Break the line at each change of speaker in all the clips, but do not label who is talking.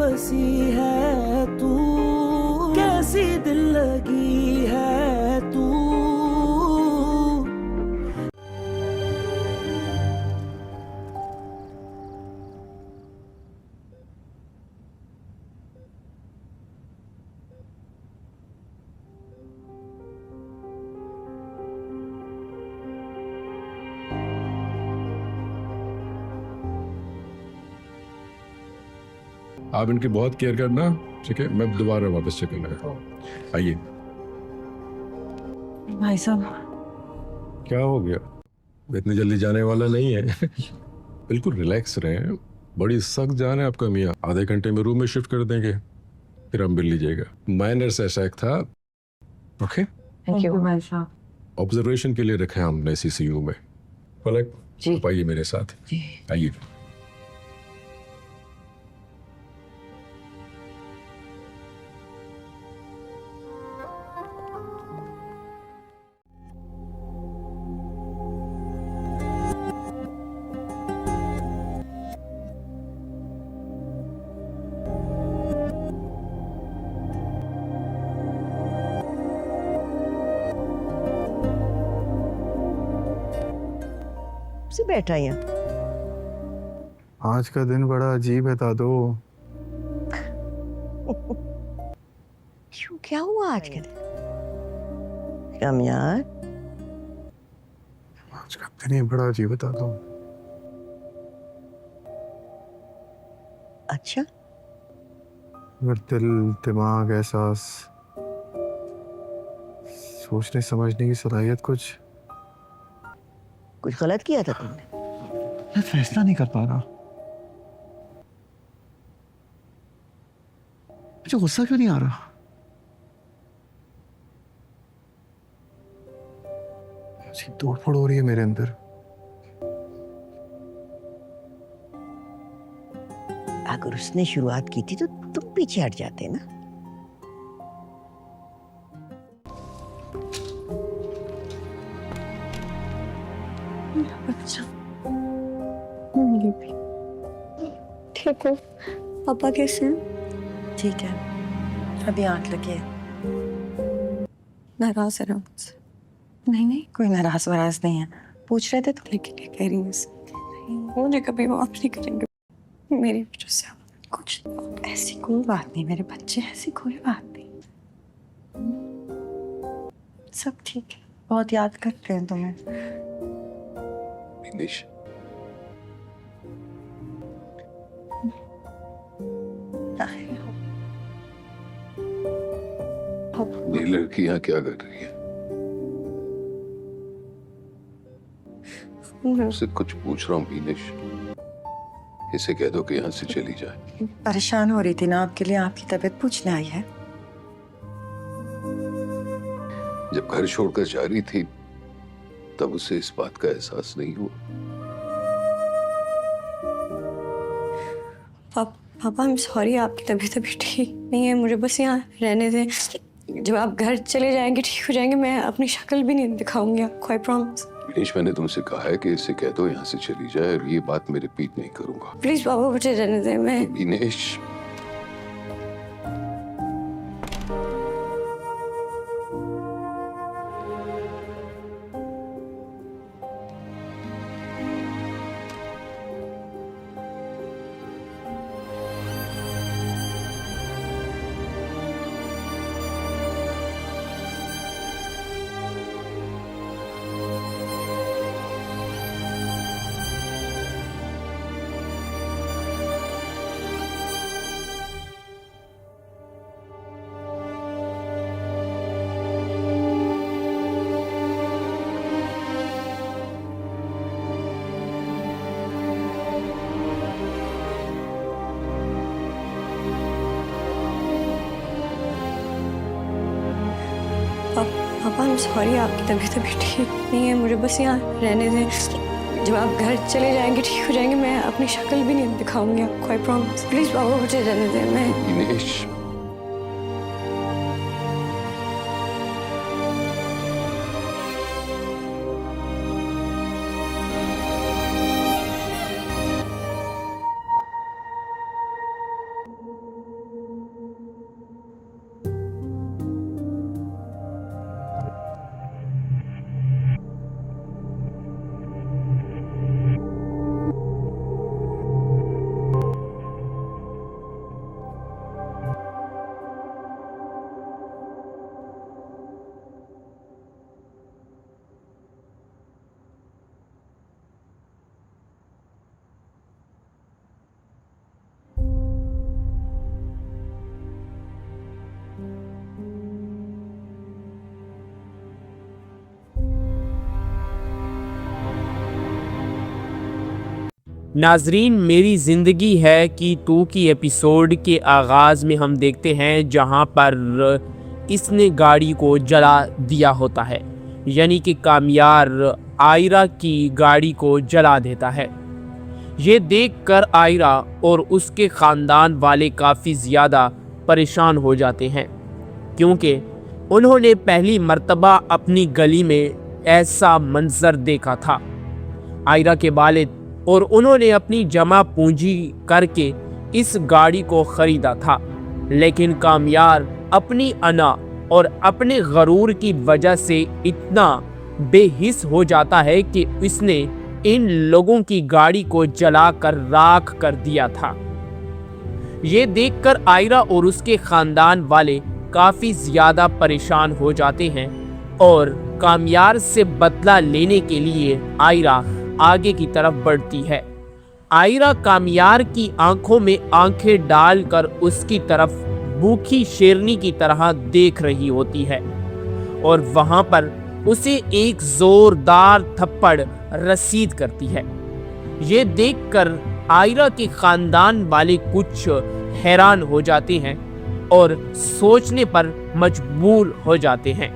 बसी है तू, कैसी दिल लगी है तू।
आप इनकी बहुत केयर करना, ठीक है? मैं दोबारा वापस चेक करूंगा। आइए।
भाई साहब,
क्या हो गया? इतनी जल्दी जाने वाला नहीं है। बिल्कुल रिलैक्स रहें। बड़ी सख्त जान है आपका मियाँ। आधे घंटे में रूम में शिफ्ट कर देंगे, फिर हम मिल लीजिएगा। माइनर ऐसा एक था। ओके,
थैंक यू भाई साहब।
ऑब्जर्वेशन के लिए रखे हमने सीसीयू में। फलक
जी।
आप आइए मेरे साथ।
जी।
आइए।
से बैठा यहाँ।
आज का दिन बड़ा अजीब है दादू।
क्यों, क्या हुआ आज के दिन? कम यार,
आज का दिन ही बड़ा अजीब है दादू।
अच्छा,
मेरा दिल, दिमाग, एहसास, सोचने समझने की सलाहियत कुछ
गलत किया था तुमने?
मैं फैसला नहीं कर पा रहा। मुझे गुस्सा क्यों नहीं आ रहा? ऐसी तोड़फोड़ हो रही है मेरे अंदर।
अगर उसने शुरुआत की थी तो तुम पीछे हट जाते ना।
अच्छा, ठीक हो? पापा कैसे हैं?
ठीक है, अभी आंख लगी है।
नाराज है ना मुझसे?
नहीं, कोई नाराज वराज नहीं है। पूछ रहे थे तो।
लेकिन ये कह रही है मुझे कभी माफ नहीं करेंगे मेरी वजह से।
कुछ ऐसी कोई बात नहीं मेरे बच्चे, ऐसी कोई बात नहीं। सब ठीक है। बहुत याद करते हैं तुम्हें।
विनेश,
ये लड़कियां क्या कर रही है? मुझसे कुछ पूछ रहा हूँ विनेश। इसे कह दो कि यहाँ से चली जाए।
परेशान हो रही थी ना आपके लिए, आपकी तबीयत पूछने आई है।
जब घर छोड़कर जा रही थी तब उसे इस बात का एहसास नहीं हुआ।
पापा आई एम सॉरी, आपकी तबीयत अभी ठीक नहीं है, मुझे बस यहाँ रहने दें। जब आप घर चले जाएंगे, ठीक हो जाएंगे, मैं अपनी शक्ल भी नहीं दिखाऊंगी आपको, आई प्रॉमिस।
विनेश, मैंने तुमसे कहा है कि इसे कह दो यहाँ से चली जाए, और ये बात मैं रिपीट नहीं करूंगा।
प्लीज पापा मुझे रहने दें। मैं
विनेश,
पापा आई एम सॉरी, आपकी तबीयत अभी ठीक नहीं है, मुझे बस यहाँ रहने दें। जब आप घर चले जाएंगे, ठीक हो जाएंगे, मैं अपनी शक्ल भी नहीं दिखाऊंगी आपको, आई प्रॉमिस। प्लीज पापा मुझे रहने दें। मैं
विनेश,
नाजरीन, मेरी ज़िंदगी है कि तू की एपिसोड के आगाज़ में हम देखते हैं जहां पर इसने गाड़ी को जला दिया होता है, यानी कि कामयार आयरा की गाड़ी को जला देता है। ये देखकर आयरा और उसके ख़ानदान वाले काफ़ी ज़्यादा परेशान हो जाते हैं, क्योंकि उन्होंने पहली मर्तबा अपनी गली में ऐसा मंजर देखा था। आयरा के वालिद और उन्होंने अपनी जमा पूंजी करके इस गाड़ी को ख़रीदा था, लेकिन कामयार अपनी अना और अपने गरूर की वजह से इतना बेहिस हो जाता है कि इसने इन लोगों की गाड़ी को जलाकर राख कर दिया था। ये देखकर आयरा और उसके ख़ानदान वाले काफ़ी ज़्यादा परेशान हो जाते हैं और कामयार से बदला लेने के लिए आयरा आगे की तरफ बढ़ती है। आयरा कामयार की आंखों में आंखें डालकर उसकी तरफ भूखी शेरनी की तरह देख रही होती है और वहां पर उसे एक जोरदार थप्पड़ रसीद करती है। ये देखकर आयरा के खानदान वाले कुछ हैरान हो जाते हैं और सोचने पर मजबूर हो जाते हैं।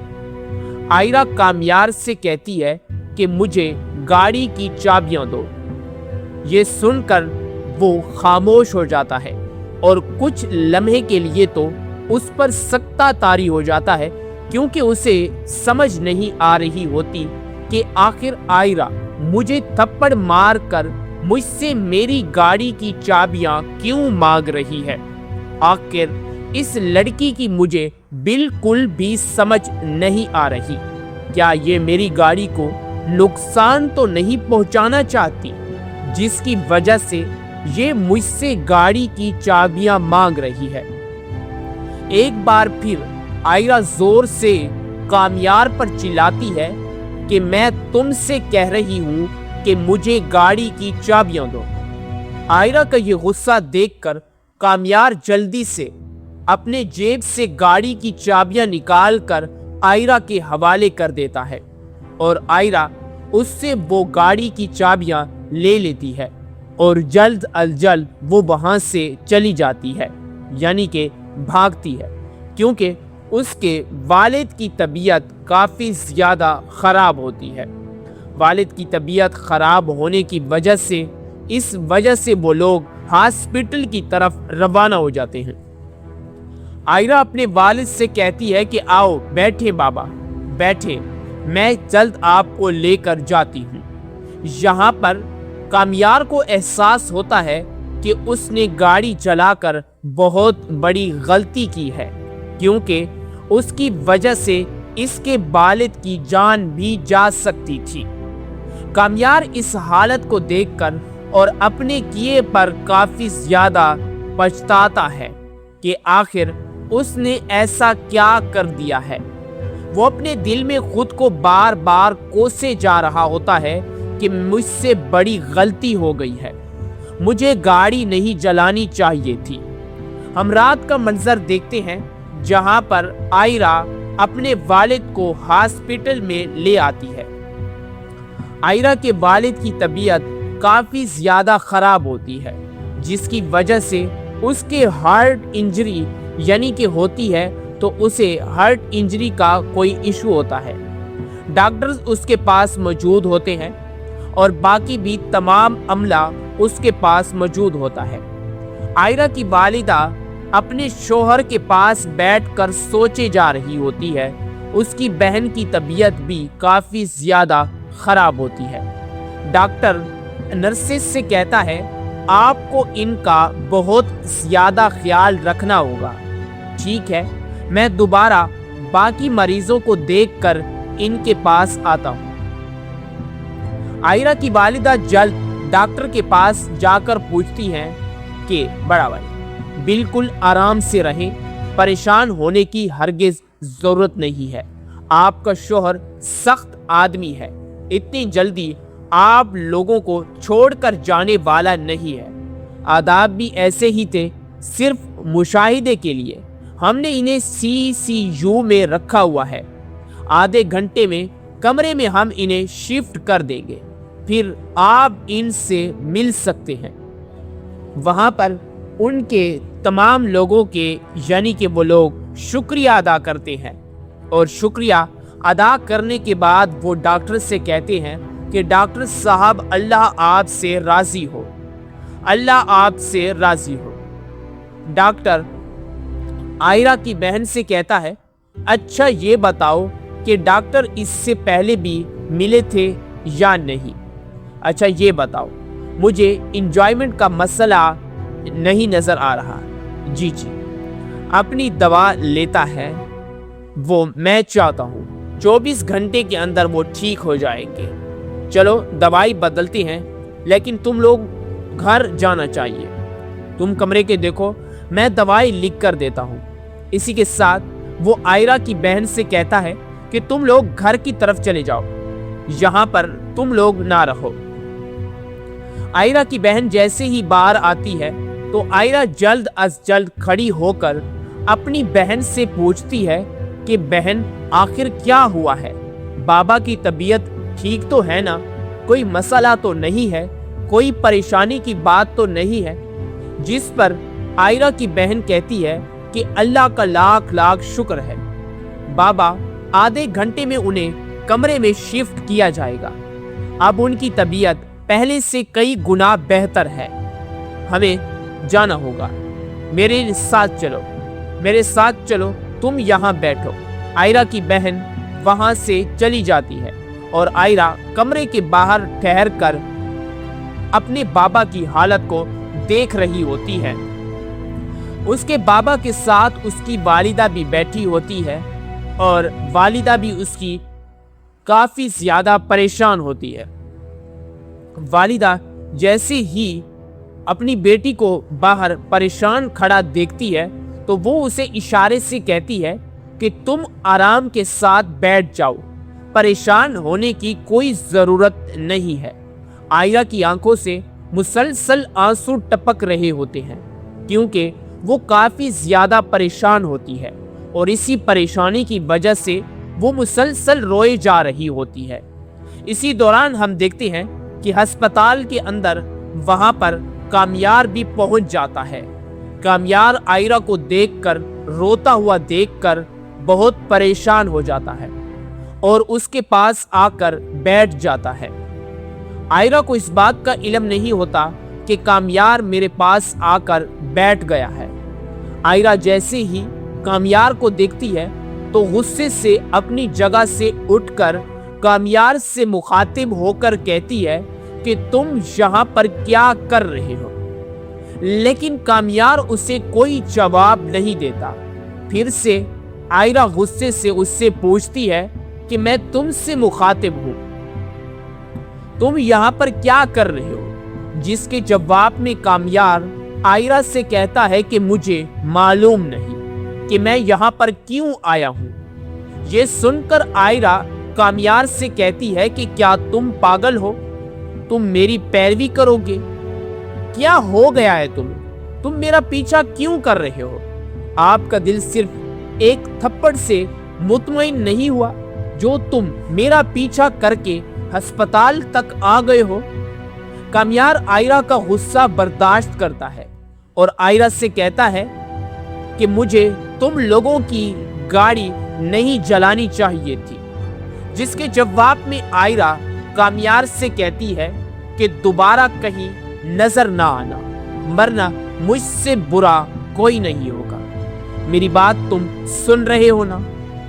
आयरा कामयार से कहती है कि मुझे गाड़ी की चाबियां दो। ये सुनकर वो खामोश हो जाता है और कुछ लम्हे के लिए तो उस पर सख्ता तारी हो जाता है, क्योंकि उसे समझ नहीं आ रही होती कि आखिर आयरा मुझे थप्पड़ मार कर मुझसे मेरी गाड़ी की चाबियां क्यों मांग रही है। आखिर इस लड़की की मुझे बिल्कुल भी समझ नहीं आ रही। क्या ये मेरी गाड़ी को नुकसान तो नहीं पहुंचाना चाहती, जिसकी वजह से ये मुझसे गाड़ी की चाबियां मांग रही है। एक बार फिर आयरा जोर से कामयार पर चिल्लाती है कि मैं तुमसे कह रही हूं कि मुझे गाड़ी की चाबियां दो। आयरा का ये गुस्सा देखकर कामयार जल्दी से अपने जेब से गाड़ी की चाबियां निकालकर आयरा के हवाले कर देता है और आयरा उससे वो गाड़ी की चाबियां ले लेती है और जल्द अज जल्द वो वहां से चली जाती है, यानी कि भागती है, क्योंकि उसके वालिद की तबीयत काफ़ी ज़्यादा ख़राब होती है। वालिद की तबीयत ख़राब होने की वजह से इस वजह से वो लोग हॉस्पिटल की तरफ रवाना हो जाते हैं। आयरा अपने वालिद से कहती है कि आओ बैठे बाबा, बैठे, मैं जल्द आपको लेकर जाती हूँ। यहाँ पर कामयार को एहसास होता है कि उसने गाड़ी चलाकर बहुत बड़ी गलती की है, क्योंकि उसकी वजह से इसके वालिद की जान भी जा सकती थी। कामयार इस हालत को देखकर और अपने किए पर काफ़ी ज़्यादा पछताता है कि आखिर उसने ऐसा क्या कर दिया है। वो अपने दिल में खुद को बार बार कोसे जा रहा होता है कि मुझसे बड़ी गलती हो गई है, मुझे गाड़ी नहीं जलानी चाहिए थी। हम रात का मंजर देखते हैं जहां पर आयरा अपने वालिद को हॉस्पिटल में ले आती है। आयरा के वालिद की तबीयत काफ़ी ज़्यादा ख़राब होती है, जिसकी वजह से उसके हार्ट इंजरी यानी कि होती है, तो उसे हार्ट इंजरी का कोई इशू होता है। डॉक्टर्स उसके पास मौजूद होते हैं और बाकी भी तमाम अमला उसके पास मौजूद होता है। आयरा की वालिदा अपने शोहर के पास बैठकर सोचे जा रही होती है। उसकी बहन की तबीयत भी काफ़ी ज़्यादा ख़राब होती है। डॉक्टर नर्सेस से कहता है आपको इनका बहुत ज़्यादा ख्याल रखना होगा। ठीक है, मैं दोबारा बाकी मरीजों को देखकर इनके पास आता हूँ। आयरा की वालिदा जल्द डॉक्टर के पास जाकर पूछती हैं कि बड़ा भाई बिल्कुल आराम से रहें, परेशान होने की हरगिज़ ज़रूरत नहीं है। आपका शोहर सख्त आदमी है, इतनी जल्दी आप लोगों को छोड़कर जाने वाला नहीं है। आदाब भी ऐसे ही थे, सिर्फ मुशाहिदे के लिए हमने इन्हें CCU में रखा हुआ है। आधे घंटे में कमरे में हम इन्हें शिफ्ट कर देंगे। फिर आप इनसे मिल सकते हैं। वहाँ पर उनके तमाम लोगों के यानी कि वो लोग शुक्रिया अदा करते हैं और शुक्रिया अदा करने के बाद वो डॉक्टर से कहते हैं कि डॉक्टर साहब अल्लाह आपसे राज़ी हो, अल्लाह आपसे राज़ी हो। डॉक्टर आयरा की बहन से कहता है, अच्छा ये बताओ कि डॉक्टर इससे पहले भी मिले थे या नहीं? अच्छा ये बताओ, मुझे इंजॉयमेंट का मसला नहीं नज़र आ रहा। जी अपनी दवा लेता है वो, मैं चाहता हूँ 24 घंटे के अंदर वो ठीक हो जाएंगे। चलो दवाई बदलती हैं, लेकिन तुम लोग घर जाना चाहिए। तुम कमरे के देखो, मैं दवाई लिख कर देता हूँ। इसी के साथ वो आयरा की बहन से कहता है कि तुम लोग घर की तरफ चले जाओ, यहाँ पर तुम लोग ना रहो। आयरा की बहन जैसे ही बाहर आती है तो आयरा जल्द अज जल्द खड़ी होकर अपनी बहन से पूछती है कि बहन आखिर क्या हुआ है? बाबा की तबीयत ठीक तो है ना? कोई मसला तो नहीं है? कोई परेशानी की बात तो नहीं है? जिस पर आयरा की बहन कहती है कि अल्लाह का लाख लाख शुक्र है, बाबा आधे घंटे में उन्हें कमरे में शिफ्ट किया जाएगा। अब उनकी तबीयत पहले से कई गुना बेहतर है। हमें जाना होगा, मेरे साथ चलो, मेरे साथ चलो, तुम यहाँ बैठो। आयरा की बहन वहाँ से चली जाती है और आयरा कमरे के बाहर ठहर कर अपने बाबा की हालत को देख रही होती है। उसके बाबा के साथ उसकी वालिदा भी बैठी होती है और वालिदा भी उसकी काफ़ी ज़्यादा परेशान होती है। वालिदा जैसे ही अपनी बेटी को बाहर परेशान खड़ा देखती है तो वो उसे इशारे से कहती है कि तुम आराम के साथ बैठ जाओ, परेशान होने की कोई ज़रूरत नहीं है। आयरा की आंखों से मुसलसल आंसू टपक रहे होते हैं क्योंकि वो काफ़ी ज़्यादा परेशान होती है और इसी परेशानी की वजह से वो मुसलसल रोए जा रही होती है। इसी दौरान हम देखते हैं कि अस्पताल के अंदर वहाँ पर कामयार भी पहुँच जाता है। कामयार आयरा को देखकर, रोता हुआ देखकर बहुत परेशान हो जाता है और उसके पास आकर बैठ जाता है। आयरा को इस बात का इल्म नहीं होता कि कामयार मेरे पास आकर बैठ गया है। आयरा जैसे ही कामयार को देखती है तो गुस्से से अपनी जगह से उठकर कामयार से मुखातिब होकर कहती है कि तुम यहाँ पर क्या कर रहे हो? लेकिन कामयार उसे कोई जवाब नहीं देता। फिर से आयरा गुस्से से उससे पूछती है कि मैं तुमसे मुखातिब हूँ, तुम यहाँ पर क्या कर रहे हो? जिसके जवाब में कामयार आयरा से कहता है कि मुझे मालूम नहीं कि मैं यहाँ पर क्यों आया हूँ। ये सुनकर आयरा कामयार से कहती है कि क्या तुम पागल हो? तुम मेरी पैरवी करोगे? क्या हो गया है तुम्हें? तुम मेरा पीछा क्यों कर रहे हो? आपका दिल सिर्फ एक थप्पड़ से मुतमईन नहीं हुआ जो तुम मेरा पीछा करके अस्पताल तक आ गए हो? कामयार आयरा का गुस्सा बर्दाश्त करता है और आयरा से कहता है कि मुझे तुम लोगों की गाड़ी नहीं जलानी चाहिए थी। जिसके जवाब में आयरा कामयार से कहती है कि दोबारा कहीं नजर ना आना, वरना मुझसे बुरा कोई नहीं होगा। मेरी बात तुम सुन रहे हो ना?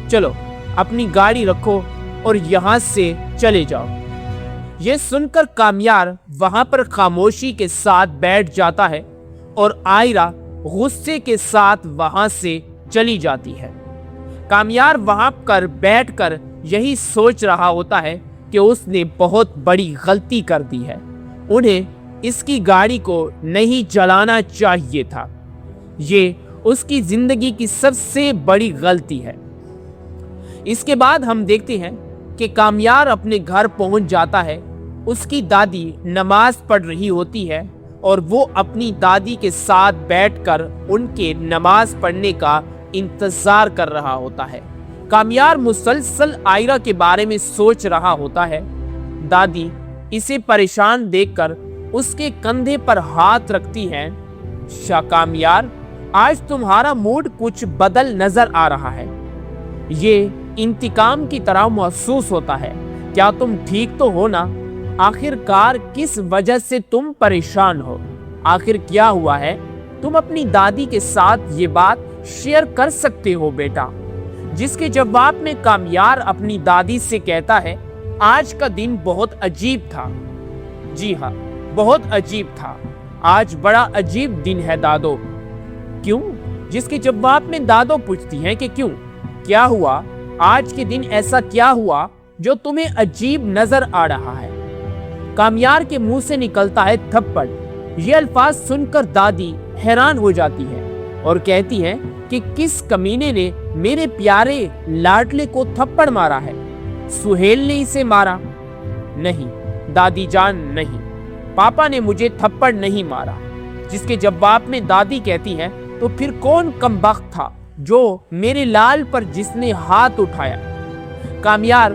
चलो अपनी गाड़ी रखो और यहाँ से चले जाओ। ये सुनकर कामयार वहां पर खामोशी के साथ बैठ जाता है और आयरा गुस्से के साथ वहां से चली जाती है। कामयार वहां पर बैठकर यही सोच रहा होता है कि उसने बहुत बड़ी गलती कर दी है, उन्हें इसकी गाड़ी को नहीं जलाना चाहिए था। ये उसकी जिंदगी की सबसे बड़ी गलती है। इसके बाद हम देखते हैं कि कामयार अपने घर पहुंच जाता है। उसकी दादी नमाज पढ़ रही होती है और वो अपनी दादी के साथ बैठकर उनके नमाज पढ़ने का इंतजार कर रहा होता है। कामयार मुसलसल आयरा के बारे में सोच रहा होता है। दादी इसे परेशान देखकर उसके कंधे पर हाथ रखती है। कामयार, आज तुम्हारा मूड कुछ बदल नजर आ रहा है। ये इंतकाम की तरह महसूस होता है। क्या तुम ठीक तो हो ना? आखिरकार किस वजह से तुम परेशान हो? आखिर क्या हुआ है? तुम अपनी दादी के साथ ये बात शेयर कर सकते हो बेटा। जिसके जवाब में कामयार अपनी दादी से कहता है, आज का दिन बहुत अजीब था। जी हाँ, बहुत अजीब था। आज बड़ा अजीब दिन है दादो। क्यों? जिसके जवाब में दादो पूछती हैं कि क्यों, क्या हुआ? आज के दिन ऐसा क्या हुआ जो तुम्हें अजीब नजर आ रहा है? कामयार के मुंह से निकलता है थप्पड़। ये अल्फाज सुनकर दादी हैरान हो जाती है और कहती है कि किस कमीने ने मेरे प्यारे लाडले को थप्पड़ मारा है? सुहेल ने इसे मारा? नहीं दादी जान, नहीं, पापा ने मुझे थप्पड़ नहीं मारा। जिसके जवाब में दादी कहती है, तो फिर कौन कमबख्त था जो मेरे लाल पर जिसने हाथ उठाया? कामयार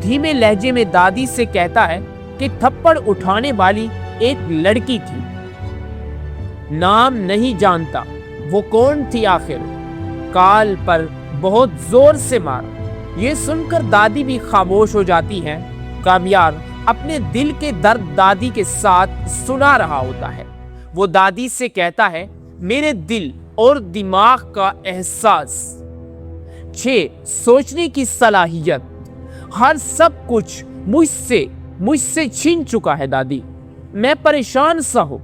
धीमे लहजे में दादी से कहता है कि थप्पड़ उठाने वाली एक लड़की थी, नाम नहीं जानता। वो कौन थी आखिर? काल पर बहुत जोर से मारा। ये सुनकर दादी भी खामोश हो जाती है। कामयार अपने दिल के दर्द दादी के साथ सुना रहा होता है। वो दादी से कहता है, मेरे दिल और दिमाग का एहसास, 6 सोचने की सलाहियत, हर सब कुछ मुझसे छीन चुका है दादी। मैं परेशान सा हूं।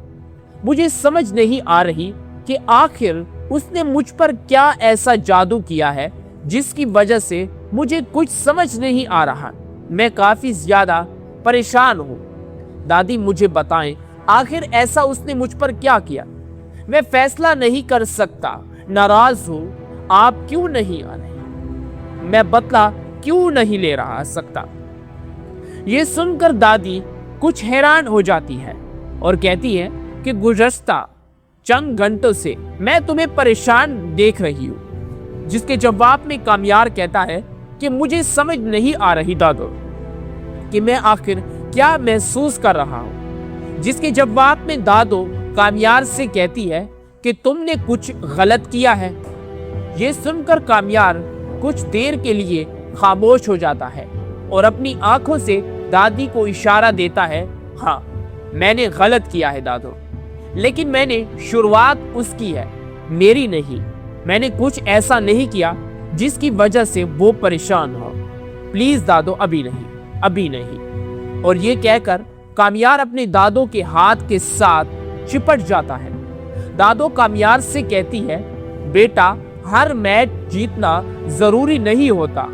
मुझे समझ नहीं आ रही कि आखिर उसने मुझ पर क्या ऐसा जादू किया है जिसकी वजह से मुझे कुछ समझ नहीं आ रहा। मैं काफी ज्यादा परेशान हूं। दादी मुझे बताएं, आखिर ऐसा उसने मुझ पर क्या किया? मैं फैसला नहीं कर सकता। नाराज हूं। आप क्यों नहीं आ रहे? मैं बदला क्यों नहीं ले रहा सकता? ये सुनकर दादी कुछ हैरान हो जाती है और कहती है कि गुज़श्ता चंद घंटों से मैं तुम्हें परेशान देख रही हूं। जिसके जवाब में कामयार कहता है कि मुझे समझ नहीं आ रही दादो कि मैं आखिर क्या महसूस कर रहा हूं। जिसके जवाब में दादो कामयार से कहती है कि तुमने कुछ गलत किया है। ये सुनकर कामयार कुछ देर के लिए खामोश हो जाता है और अपनी आंखों से दादी को इशारा देता है, हाँ मैंने गलत किया है दादो, लेकिन मैंने शुरुआत उसकी है, मेरी नहीं। मैंने कुछ ऐसा नहीं किया जिसकी वजह से वो परेशान हो। प्लीज दादो, अभी नहीं, अभी नहीं। और ये कहकर कामयार अपने दादो के हाथ के साथ चिपट जाता है। दादो कामयार से कहती है, बेटा हर मैच जीतना जरूरी नहीं होता।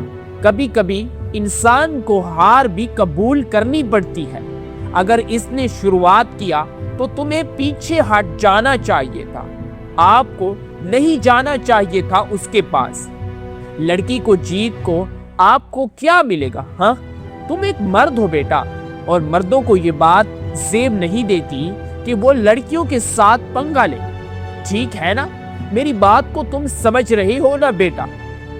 कभी कभी इंसान को हार भी कबूल करनी पड़ती है। अगर इसने शुरुआत किया तो तुम्हें पीछे हट जाना चाहिए था। आपको नहीं जाना चाहिए था उसके पास। लड़की को जीत को आपको क्या मिलेगा? हाँ, तुम एक मर्द हो बेटा, और मर्दों को ये बात जेब नहीं देती कि वो लड़कियों के साथ पंगा ले। ठीक है ना? मेरी बात को तुम समझ रहे हो ना बेटा?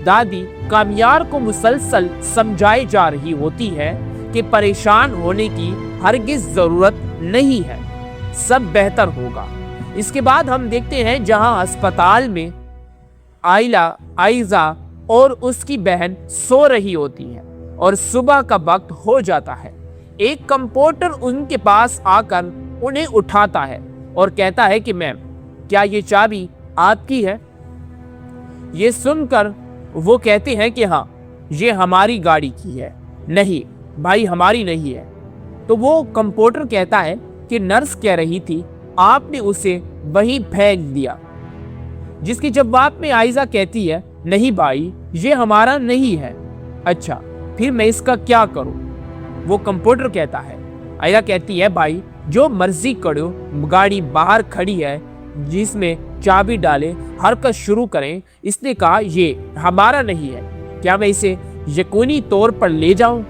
दादी कामयार को मुसलसल समझाई जा रही होती है कि परेशान होने की हरगिज जरूरत नहीं है, सब बेहतर होगा। इसके बाद हम देखते हैं जहां अस्पताल में आइजा और उसकी बहन सो रही होती है और सुबह का वक्त हो जाता है। एक कंपाउंडर उनके पास आकर उन्हें उठाता है और कहता है कि मैम, क्या ये चाबी आपकी है? ये सुनकर वो कहते हैं कि हाँ, ये हमारी गाड़ी की है। नहीं भाई, हमारी नहीं है। तो वो कंपाउंडर कहता है कि नर्स कह रही थी आपने उसे वहीं फेंक दिया। जिसके जवाब में आइजा कहती है, नहीं भाई, ये हमारा नहीं है। अच्छा, फिर मैं इसका क्या करूं? वो कंपाउंडर कहता है। आइजा कहती है, भाई जो मर्जी करो, गाड़ी बाहर खड़ी है, जिसमें चाबी डाले, हरकत शुरू करें। इसने कहा ये हमारा नहीं है, क्या मैं इसे यकीनी तौर पर ले जाऊं?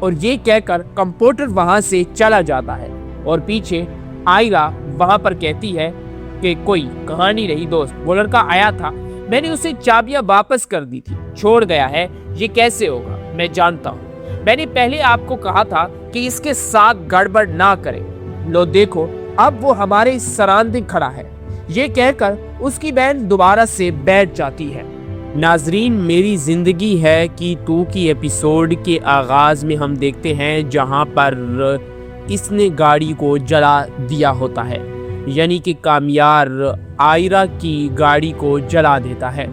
और ये कहकर कंपाउंडर वहां से चला जाता है और पीछे आयरा वहां पर कहती है कि कोई कहानी नहीं दोस्त, वो लड़का आया था, मैंने उसे चाबियां वापस कर दी थी, छोड़ गया है। ये कैसे होगा? मैं जानता हूँ। मैंने पहले आपको कहा था कि इसके साथ गड़बड़ ना करें। लो देखो, अब वो हमारे सरांदे खड़ा है। ये कहकर उसकी बहन दोबारा से बैठ जाती है। नाजरीन, मेरी जिंदगी है कि तू की एपिसोड के आगाज में हम देखते हैं जहां पर इसने गाड़ी को जला दिया होता है, यानी कि कामयार आयरा की गाड़ी को जला देता है।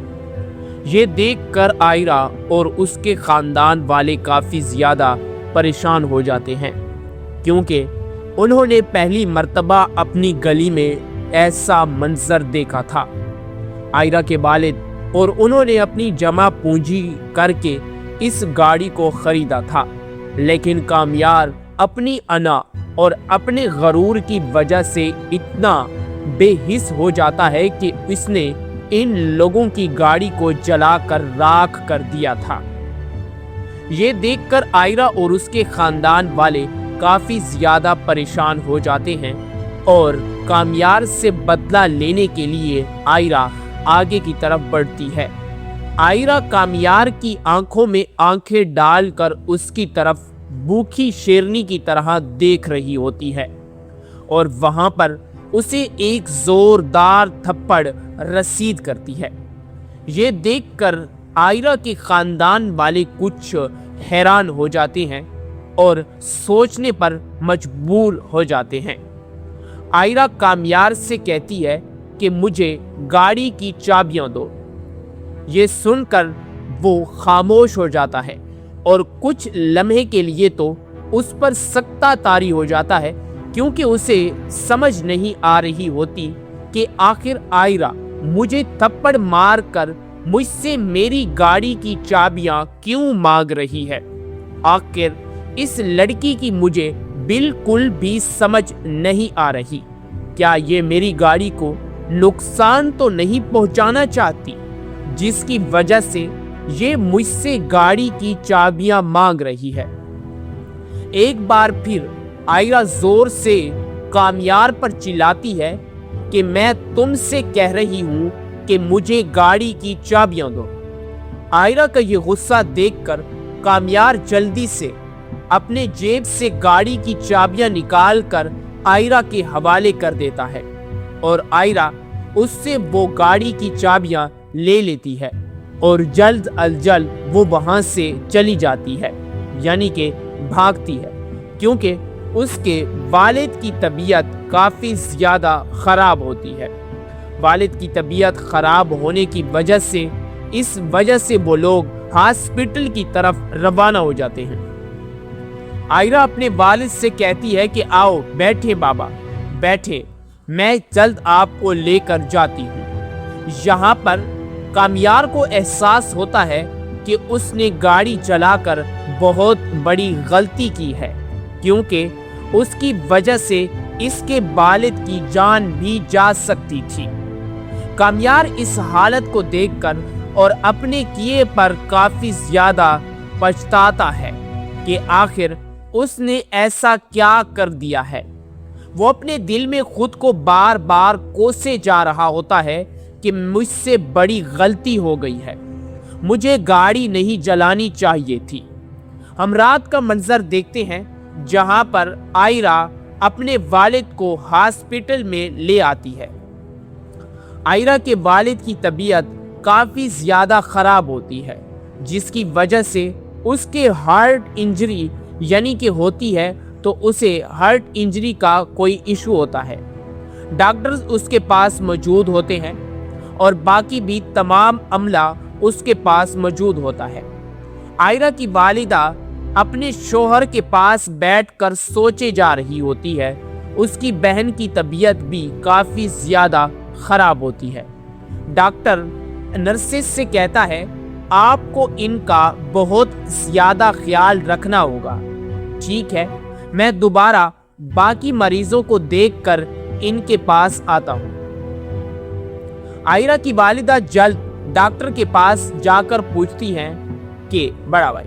ये देखकर आयरा और उसके खानदान वाले काफ़ी ज़्यादा परेशान हो जाते हैं, क्योंकि उन्होंने पहली मर्तबा अपनी गली में ऐसा मंजर देखा था। आयरा के वालिद और उन्होंने अपनी जमा पूंजी करके इस गाड़ी को ख़रीदा था, लेकिन कामयार अपनी अना और अपने गरूर की वजह से इतना बेहिस हो जाता है कि इसने इन लोगों की गाड़ी को जलाकर राख कर दिया था। ये देखकर आयरा और उसके खानदान वाले काफ़ी ज़्यादा परेशान हो जाते हैं और कामयार से बदला लेने के लिए आयरा आगे की तरफ बढ़ती है। आयरा कामयार की आंखों में आंखें डालकर उसकी तरफ भूखी शेरनी की तरह देख रही होती है और वहां पर उसे एक जोरदार थप्पड़ रसीद करती है। ये देखकर आयरा के खानदान वाले कुछ हैरान हो जाते हैं और सोचने पर मजबूर हो जाते हैं। आयरा कामयार से कहती है कि मुझे गाड़ी की चाबियां दो। ये सुनकर वो खामोश हो जाता है और कुछ लम्हे के लिए तो उस पर सख्ता तारी हो जाता है, क्योंकि उसे समझ नहीं आ रही होती कि आखिर आयरा मुझे थप्पड़ मारकर मुझसे मेरी गाड़ी की चाबियां क्यों मांग रही है। आखिर इस लड़की की मुझे बिल्कुल भी समझ नहीं आ रही। क्या ये मेरी गाड़ी को नुकसान तो नहीं पहुंचाना चाहती, जिसकी वजह से ये मुझसे गाड़ी की चाबियां मांग रही है। एक बार फिर आयरा जोर से कामयार पर चिल्लाती है कि मैं तुमसे कह रही हूं कि मुझे गाड़ी की चाबियां दो। आयरा का ये गुस्सा देखकर कामयार जल्दी से अपने जेब से गाड़ी की चाबियां निकालकर आयरा के हवाले कर देता है और आयरा उससे वो गाड़ी की चाबियां ले लेती है और जल्द अज जल्द वो वहां से चली जाती है, यानी कि भागती है, क्योंकि उसके वालिद की तबीयत काफ़ी ज़्यादा ख़राब होती है। वालिद की तबीयत ख़राब होने की वजह से इस वजह से वो लोग हॉस्पिटल की तरफ रवाना हो जाते हैं। आयरा अपने वालिद से कहती है कि आओ बैठे बाबा, बैठे, मैं जल्द आपको लेकर जाती हूँ। यहाँ पर कामयार को एहसास होता है कि उसने गाड़ी जलाकर बहुत बड़ी गलती की है, क्योंकि उसकी वजह से इसके वालिद की जान भी जा सकती थी। कामयार इस हालत को देखकर और अपने किए पर काफ़ी ज़्यादा पछताता है कि आखिर उसने ऐसा क्या कर दिया है। वो अपने दिल में खुद को बार बार कोसे जा रहा होता है कि मुझसे बड़ी गलती हो गई है, मुझे गाड़ी नहीं जलानी चाहिए थी। हम रात का मंजर देखते हैं जहां पर आयरा अपने वालिद को हॉस्पिटल में ले आती है। आयरा के वालिद की तबीयत काफ़ी ज़्यादा ख़राब होती है, जिसकी वजह से उसके हार्ट इंजरी यानी कि होती है, तो उसे हार्ट इंजरी का कोई इशू होता है। डॉक्टर्स उसके पास मौजूद होते हैं और बाकी भी तमाम अमला उसके पास मौजूद होता है। आयरा की वालिदा अपने शोहर के पास बैठकर सोचे जा रही होती है। उसकी बहन की तबीयत भी काफ़ी ज़्यादा ख़राब होती है। डॉक्टर नर्सेस से कहता है आपको इनका बहुत ज़्यादा ख्याल रखना होगा। ठीक है, मैं दोबारा बाकी मरीजों को देखकर इनके पास आता हूँ। आयरा की वालिदा जल्द डॉक्टर के पास जाकर पूछती हैं कि बड़ा भाई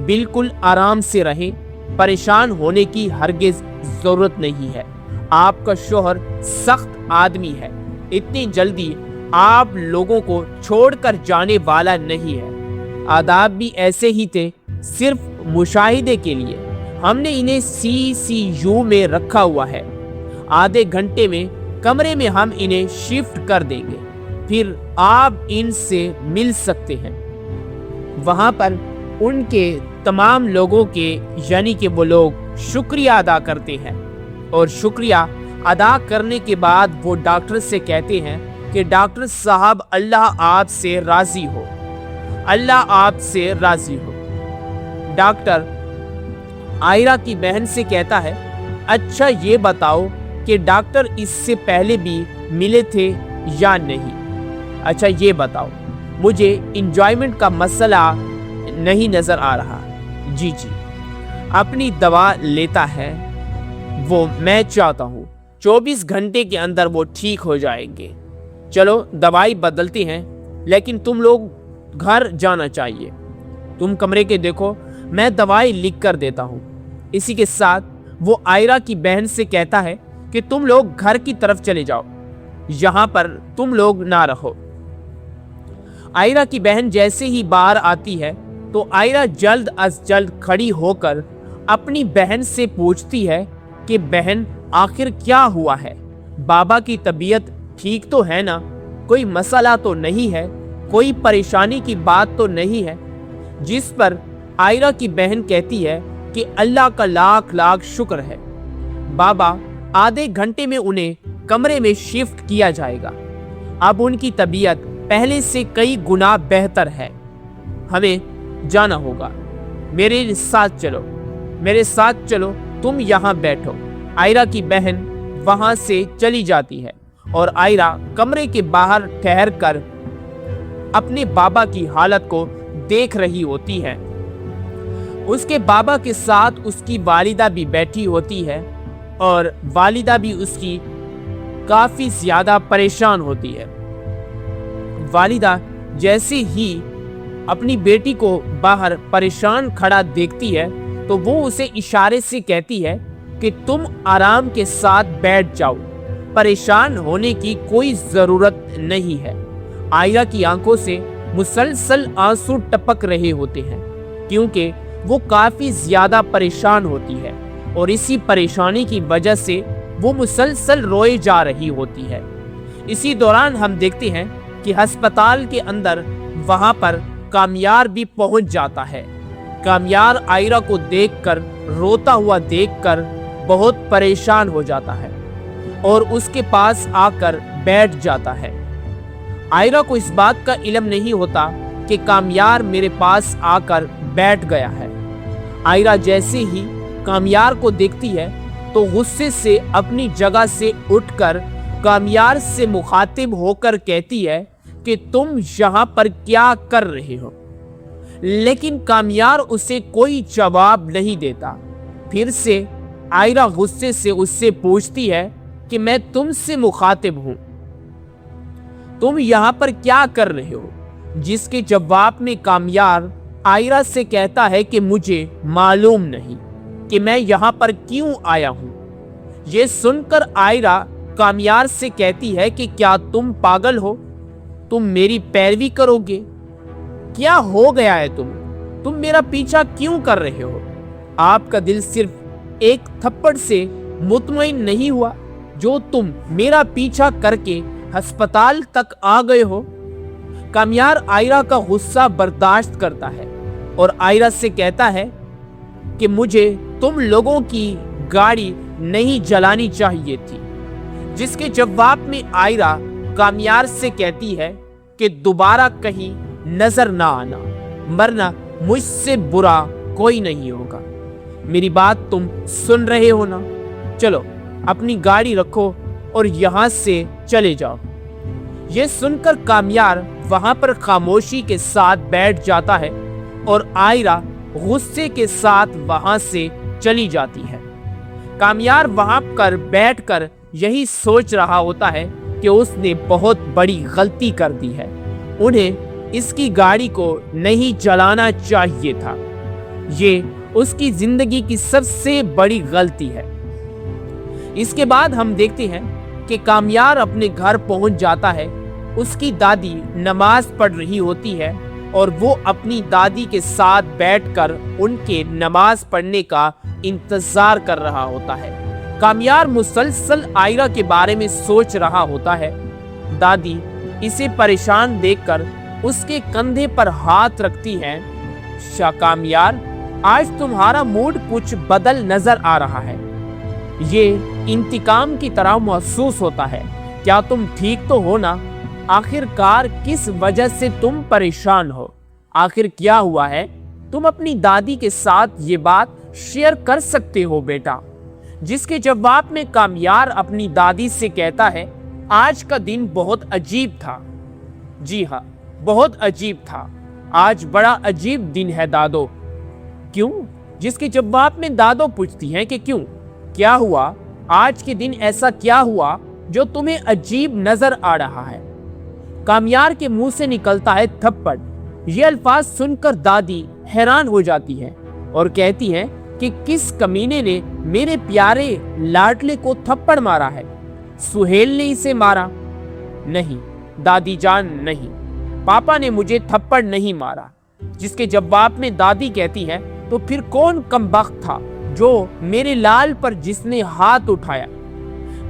बिल्कुल आराम से रहें, परेशान होने की हरगिज ज़रूरत नहीं है। आपका शोहर सख्त आदमी है, इतनी जल्दी आप लोगों को छोड़कर जाने वाला नहीं है। आदाब भी ऐसे ही थे, सिर्फ मुशाहिदे के लिए हमने इन्हें CCU में रखा हुआ है। आधे घंटे में कमरे में हम इन्हें शिफ्ट कर देंगे, फिर आप इनसे मिल सकते हैं। वहां पर उनके तमाम लोगों के यानी कि वो लोग शुक्रिया अदा करते हैं और शुक्रिया अदा करने के बाद वो डॉक्टर से कहते हैं कि डॉक्टर साहब अल्लाह आपसे राजी हो, अल्लाह आपसे राजी हो। डॉक्टर आयरा की बहन से कहता है, अच्छा ये बताओ कि डॉक्टर इससे पहले भी मिले थे या नहीं? अच्छा ये बताओ, मुझे इंजॉयमेंट का मसला नहीं नज़र आ रहा। जी अपनी दवा लेता है वो, मैं चाहता हूँ 24 घंटे के अंदर वो ठीक हो जाएंगे। चलो दवाई बदलती हैं, लेकिन तुम लोग घर जाना चाहिए। तुम कमरे के देखो, मैं दवाई लिख कर देता हूँ। इसी के साथ वो आयरा की बहन से कहता है कि तुम लोग घर की तरफ चले जाओ, यहाँ पर तुम लोग ना रहो। आयरा की बहन जैसे ही बाहर आती है तो आयरा जल्द अज जल्द खड़ी होकर अपनी बहन से पूछती है कि बहन आखिर क्या हुआ है? बाबा की तबीयत ठीक तो है ना? कोई मसला तो नहीं है? कोई परेशानी की बात तो नहीं है? जिस पर आयरा की बहन कहती है कि अल्लाह का लाख लाख शुक्र है, बाबा आधे घंटे में उन्हें कमरे में शिफ्ट किया जाएगा। अब उनकी तबीयत पहले से कई गुना बेहतर है। हमें जाना होगा, मेरे साथ चलो, मेरे साथ चलो, तुम यहाँ बैठो। आयरा की बहन वहाँ से चली जाती है और आयरा कमरे के बाहर ठहर कर अपने बाबा की हालत को देख रही होती है। उसके बाबा के साथ उसकी वालिदा भी बैठी होती है और वालिदा भी उसकी काफ़ी ज़्यादा परेशान होती है। वालिदा जैसे ही अपनी बेटी को बाहर परेशान खड़ा देखती है तो वो उसे इशारे से कहती है कि तुम आराम के साथ बैठ जाओ, परेशान होने की कोई ज़रूरत नहीं है। आयरा की आंखों से मुसलसल आंसू टपक रहे होते हैं क्योंकि वो काफ़ी ज़्यादा परेशान होती है और इसी परेशानी की वजह से वो मुसलसल रोए जा रही होती है। इसी दौरान हम देखते हैं कि अस्पताल के अंदर वहाँ पर कामयार भी पहुँच जाता है। कामयार आयरा को देखकर, रोता हुआ देखकर बहुत परेशान हो जाता है और उसके पास आकर बैठ जाता है। आयरा को इस बात का इल्म नहीं होता कि कामयार मेरे पास आकर बैठ गया है। आयरा जैसे ही कामयार को देखती है तो गुस्से से अपनी जगह से उठकर कामयार से मुखातिब होकर कहती है कि तुम यहाँ पर क्या कर रहे हो? लेकिन कामयार उसे कोई जवाब नहीं देता। फिर से आयरा गुस्से से उससे पूछती है कि मैं तुमसे मुखातिब हूँ, तुम यहाँ पर क्या कर रहे हो? जिसके जवाब में कामयार आयरा से कहता है कि मुझे मालूम नहीं कि मैं यहाँ पर क्यों आया हूँ। ये सुनकर आयरा कामयार से कहती है कि क्या तुम पागल हो? तुम मेरी पैरवी करोगे? क्या हो गया है तुम मेरा पीछा क्यों कर रहे हो? आपका दिल सिर्फ एक थप्पड़ से मुतमईन नहीं हुआ जो तुम मेरा पीछा करके अस्पताल तक आ गए हो? कामयार आयरा का गुस्सा बर्दाश्त करता है और आयरा से कहता है कि मुझे तुम लोगों की गाड़ी नहीं जलानी चाहिए थी। जिसके जवाब में आयरा कामयार से कहती है कि दोबारा कहीं नजर ना आना, वरना मुझसे बुरा कोई नहीं होगा। मेरी बात तुम सुन रहे हो ना? चलो अपनी गाड़ी रखो और यहाँ से चले जाओ। ये सुनकर कामयार वहां पर खामोशी के साथ बैठ जाता है और आयरा गुस्से के साथ वहां से चली जाती है। कामयार वहां पर बैठकर यही सोच रहा होता है कि उसने बहुत बड़ी गलती कर दी है, उन्हें इसकी गाड़ी को नहीं जलाना चाहिए था। ये उसकी जिंदगी की सबसे बड़ी गलती है। इसके बाद हम देखते हैं कि कामयार अपने घर पहुंच जाता है। उसकी दादी नमाज पढ़ रही होती है और वो अपनी दादी के साथ बैठकर उनके नमाज पढ़ने का इंतजार कर रहा होता है। कामयार मुसलसल आयरा के बारे में सोच रहा होता है। दादी इसे परेशान देखकर उसके कंधे पर हाथ रखती है। शाह कामयार, आज तुम्हारा मूड कुछ बदल नजर आ रहा है। ये इंतकाम की तरह महसूस होता है। क्या तुम ठीक तो हो ना? आखिरकार किस वजह से तुम परेशान हो? आखिर क्या हुआ है? तुम अपनी दादी के साथ ये बात शेयर कर सकते हो बेटा। जिसके जवाब में कामयार अपनी दादी से कहता है, आज का दिन बहुत अजीब था। जी हाँ, बहुत अजीब था। आज बड़ा अजीब दिन है दादो। क्यों? जिसके जवाब में दादो पूछती हैं कि क्यों, क्या हुआ? आज के दिन ऐसा क्या हुआ जो तुम्हें अजीब नजर आ रहा है? कामयार के मुंह से निकलता है थप्पड़। ये अल्फाज सुनकर दादी हैरान हो जाती है और कहती है कि किस कमीने ने मेरे प्यारे लाडले को थप्पड़ मारा है? सुहेल ने इसे मारा? नहीं दादी जान, नहीं, पापा ने मुझे थप्पड़ नहीं मारा। जिसके जवाब में दादी कहती है, तो फिर कौन कमबख्त था जो मेरे लाल पर जिसने हाथ उठाया?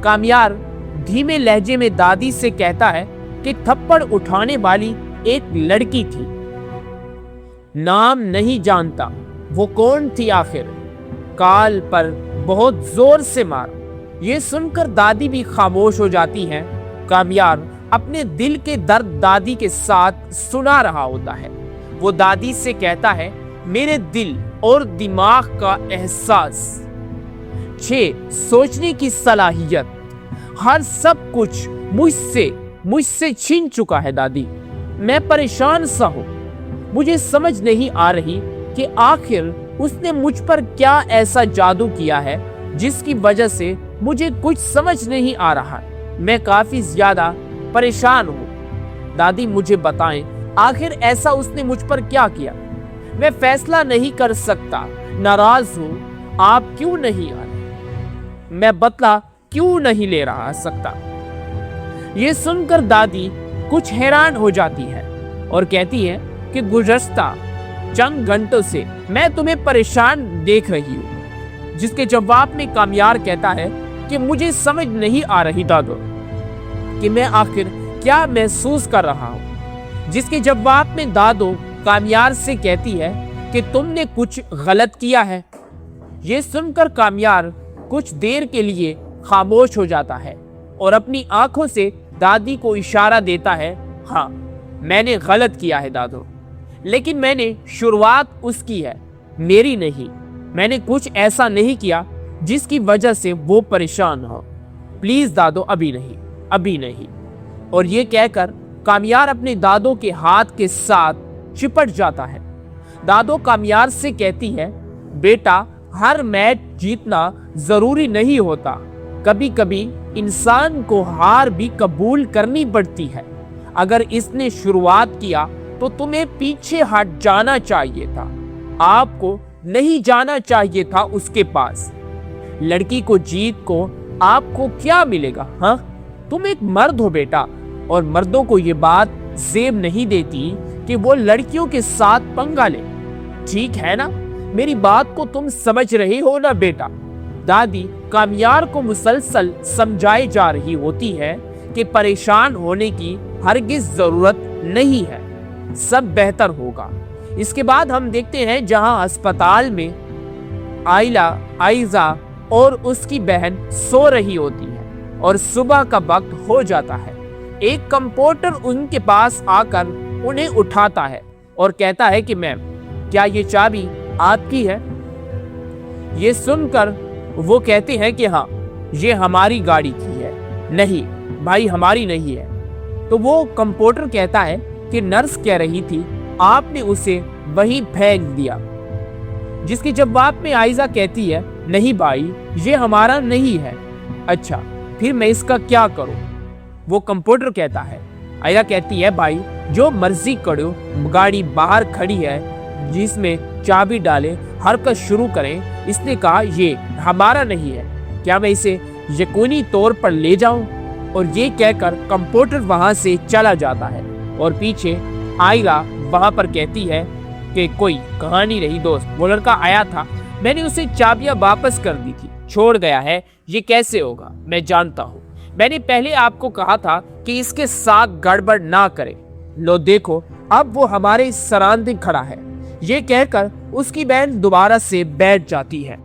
कामयार धीमे लहजे में दादी से कहता है कि थप्पड़ उठाने वाली एक लड़की थी। नाम नहीं जानता, वो कौन थी आखिर? काल पर बहुत जोर से मारा। ये सुनकर दादी भी खामोश हो जाती हैं। कामयार अपने दिल के दर्द दादी के साथ सुना रहा होता है। वो दादी से कहता है, मेरे दिल और दिमाग का एहसास, 6 सोचने की सलाहियत, हर सब कुछ मुझसे छीन चुका है दादी। मैं परेशान सा हूं। मुझे समझ नहीं आ रही कि आखिर उसने मुझ पर क्या ऐसा जादू किया है जिसकी वजह से मुझे कुछ समझ नहीं आ रहा। मैं काफी ज्यादा परेशान हूं। दादी मुझे बताएं, आखिर ऐसा उसने मुझ पर क्या किया? मैं फैसला नहीं कर सकता, नाराज हूं। आप क्यों नहीं आ रहे? मैं बदला क्यों नहीं ले रहा सकता? ये सुनकर दादी कुछ हैरान हो जाती है और कहती है कि गुज़श्ता चंद घंटों से मैं तुम्हें परेशान देख रही हूँ। जिसके जवाब में कामयार कहता है कि मुझे समझ नहीं आ रही दादो कि मैं आखिर क्या महसूस कर रहा हूँ। जिसके जवाब में दादो कामयार से कहती है कि तुमने कुछ गलत किया है। ये सुनकर कामयार कुछ देर के लिए खामोश हो जाता है और अपनी आंखों से दादी को इशारा देता है, हाँ मैंने गलत किया है दादो, लेकिन मैंने शुरुआत उसकी है, मेरी नहीं। मैंने कुछ ऐसा नहीं किया जिसकी वजह से वो परेशान हो। प्लीज दादो, अभी नहीं, अभी नहीं। और ये कहकर कामयार अपने दादो के हाथ के साथ चिपट जाता है। दादो कामयार से कहती है, बेटा हर मैच जीतना जरूरी नहीं होता। कभी कभी इंसान को हार भी कबूल करनी पड़ती है। अगर इसने शुरुआत किया तो तुम्हें पीछे हट जाना चाहिए था। आपको नहीं जाना चाहिए था उसके पास। लड़की को जीत को आपको क्या मिलेगा? हाँ, तुम एक मर्द हो बेटा, और मर्दों को ये बात जेब नहीं देती कि वो लड़कियों के साथ पंगा ले। ठीक है ना? मेरी बात को तुम समझ रहे हो ना बेटा? दादी कामयार को मुसलसल समझाई जा रही होती है कि परेशान होने की हरगिज जरूरत नहीं है, सब बेहतर होगा। इसके बाद हम देखते हैं जहां अस्पताल में आइजा और उसकी बहन सो रही होती है और सुबह का वक्त हो जाता है। एक कंपाउंडर उनके पास आकर उन्हें उठाता है और कहता है कि मैम, क्या ये चाबी आपकी है? ये सुनकर वो कहते हैं कि हाँ, ये हमारी गाड़ी की है। नहीं भाई, हमारी नहीं है। तो वो कंपाउंडर कहता है कि नर्स कह रही थी आपने उसे वहीं फेंक दिया। जिसके जवाब में आइजा कहती है, नहीं भाई, ये हमारा नहीं है। अच्छा, फिर मैं इसका क्या करूं? वो कंपाउंडर कहता है। आइजा कहती है, भाई जो मर्जी करो, गाड़ी बाहर खड़ी है, जिसमें चाबी डाले, हरकत शुरू करें। इसने कहा ये हमारा नहीं है, क्या मैं इसे यकीनी तौर पर ले जाऊं? और ये कहकर कंपाउंडर वहां से चला जाता है और पीछे आयरा वहाँ पर कहती है कि कोई कहानी रही दोस्त, वो लड़का आया था, मैंने उसे चाबियां वापस कर दी थी, छोड़ गया है, ये कैसे होगा मैं जानता हूँ, मैंने पहले आपको कहा था कि इसके साथ गड़बड़ ना करें, लो देखो अब वो हमारे सरांदे खड़ा है। ये कहकर उसकी बहन दोबारा से बैठ जाती है।